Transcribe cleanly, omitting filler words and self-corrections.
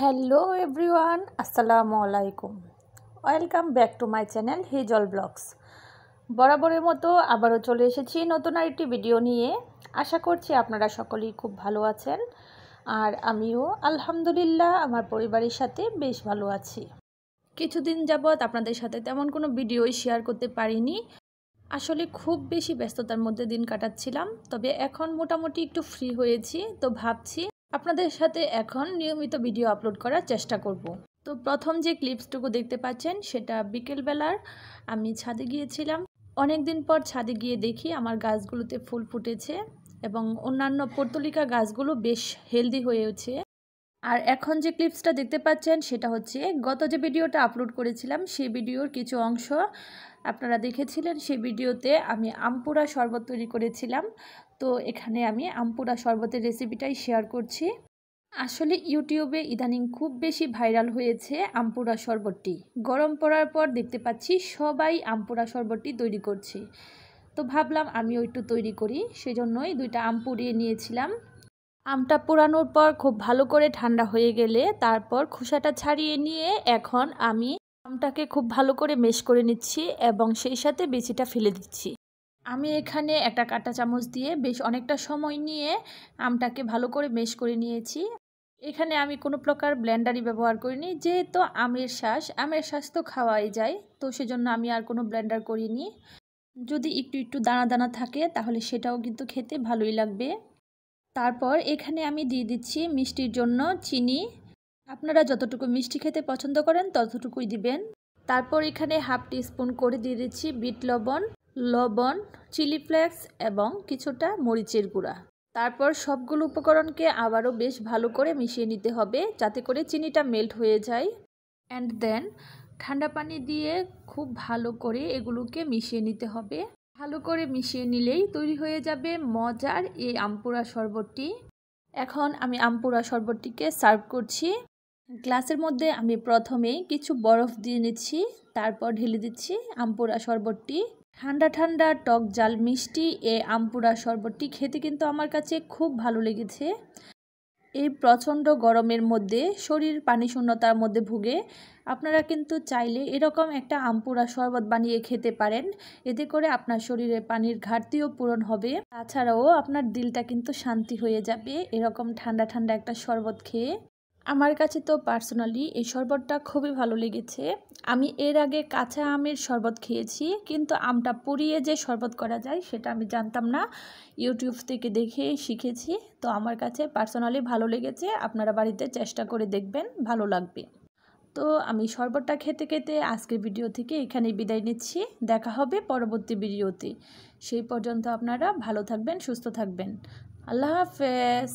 Hello everyone, আসসালামু আলাইকুম। Welcome back to my channel Hijal blogs. বরাবরের মতো আবারও চলে এসেছি নতুন আরেকটি ভিডিও নিয়ে। আশা করছি আপনারা সকলেই খুব ভালো আছেন, আর আমিও আলহামদুলিল্লাহ আমার পরিবারের সাথে বেশ ভালো আছি। কিছুদিন যাবৎ আপনাদের সাথে তেমন কোনো ভিডিওই শেয়ার করতে পারিনি, আসলে খুব বেশি ব্যস্ততার মধ্যে দিন কাটাচ্ছিলাম। তবে এখন মোটামুটি একটু ফ্রি হয়েছি, তো ভাবছি আপনাদের সাথে এখন নিয়মিত ভিডিও আপলোড করার চেষ্টা করব। তো প্রথম যে ক্লিপসটুকু দেখতে পাচ্ছেন সেটা বিকেলবেলার আমি ছাদে গিয়েছিলাম। অনেক দিন পর ছাদে গিয়ে দেখি আমার গাছগুলোতে ফুল ফুটেছে এবং অন্যান্য পর্তুলিকা গাছগুলো বেশ হেলদি হয়েছে। আর এখন যে ক্লিপসটা দেখতে পাচ্ছেন সেটা হচ্ছে গত যে ভিডিওটা আপলোড করেছিলাম সেই ভিডিওর কিছু অংশ আপনারা দেখেছিলেন। সেই ভিডিওতে আমি আমপুরা শরবত তৈরি করেছিলাম, তো এখানে আমি আমপুরা শরবতের রেসিপিটাই শেয়ার করছি। আসলে ইউটিউবে ইদানিং খুব বেশি ভাইরাল হয়েছে আমপুরা শরবতটি। গরম পড়ার পর দেখতে পাচ্ছি সবাই আমপুরা শরবতটি তৈরি করছে, তো ভাবলাম আমিও একটু তৈরি করি। সেজন্যই 2টা আম পুড়িয়ে নিয়েছিলাম। আমটা পোড়ানোর পর খুব ভালো করে ঠান্ডা হয়ে গেলে তারপর খোসাটা ছাড়িয়ে নিয়ে এখন আমি আমটাকে খুব ভালো করে মেশ করে নিচ্ছি এবং সেই সাথে বিচিটা ফেলে দিচ্ছি। আমি এখানে একটা কাঁটা চামচ দিয়ে বেশ অনেকটা সময় নিয়ে আমটাকে ভালো করে মেশ করে নিয়েছি। এখানে আমি কোনো প্রকার ব্লেন্ডারই ব্যবহার করিনি, যেহেতু আমের শ্বাস তো খাওয়াই যায়, তো সেজন্য আমি আর কোনো ব্লেন্ডার করিনি। যদি একটু একটু দানা দানা থাকে তাহলে সেটাও কিন্তু খেতে ভালোই লাগবে। তারপর এখানে আমি দিয়ে দিচ্ছি মিষ্টির জন্য চিনি। আপনারা যতটুকু মিষ্টি খেতে পছন্দ করেন ততটুকুই দিবেন। তারপর এখানে হাফ টিস্পুন করে দিয়ে দিচ্ছি বিট লবণ, চিলি ফ্লেক্স এবং কিছুটা মরিচের গুঁড়া। তারপর সবগুলো উপকরণকে আবারও বেশ ভালো করে মিশিয়ে নিতে হবে যাতে করে চিনিটা মেল্ট হয়ে যায়। অ্যান্ড দেন ঠান্ডা পানি দিয়ে খুব ভালো করে এগুলোকে মিশিয়ে নিতে হবে। ভালো করে মিশিয়ে নিলেই তৈরি হয়ে যাবে মজার এই আমপুরা শরবতটি। এখন আমি আমপুরা শরবতটিকে সার্ভ করছি। গ্লাসের মধ্যে আমি প্রথমেই কিছু বরফ দিয়ে নিচ্ছি, তারপর ঢেলে দিচ্ছি আমপুরা শরবতটি। ঠান্ডা ঠান্ডা টক জাল মিষ্টি এই আমপুরা শরবতটি খেতে কিন্তু আমার কাছে খুব ভালো লেগেছে। এই প্রচণ্ড গরমের মধ্যে শরীর পানি শূন্যতার মধ্যে ভুগে আপনারা কিন্তু চাইলে এরকম একটা আমপুরা শরবত বানিয়ে খেতে পারেন। এতে করে আপনার শরীরে পানির ঘাটতিও পূরণ হবে, তাছাড়াও আপনার দিলটা কিন্তু শান্তি হয়ে যাবে এরকম ঠান্ডা ঠান্ডা একটা শরবত খেয়ে। আমার কাছে তো পার্সোনালি এই শরবতটা খুবই ভালো লেগেছে। আমি এর আগে কাঁচা আমের শরবত খেয়েছি, কিন্তু আমটা পুড়িয়ে যে শরবত করা যায় সেটা আমি জানতাম না, ইউটিউব থেকে দেখে শিখেছি। তো আমার কাছে পার্সোনালি ভালো লেগেছে, আপনারা বাড়িতে চেষ্টা করে দেখবেন, ভালো লাগবে। তো আমি শরবতটা খেতে খেতে আজকের ভিডিও থেকে এখানেই বিদায় নিচ্ছি। দেখা হবে পরবর্তী ভিডিওতে। সেই পর্যন্ত আপনারা ভালো থাকবেন, সুস্থ থাকবেন। আল্লাহ হাফেজ।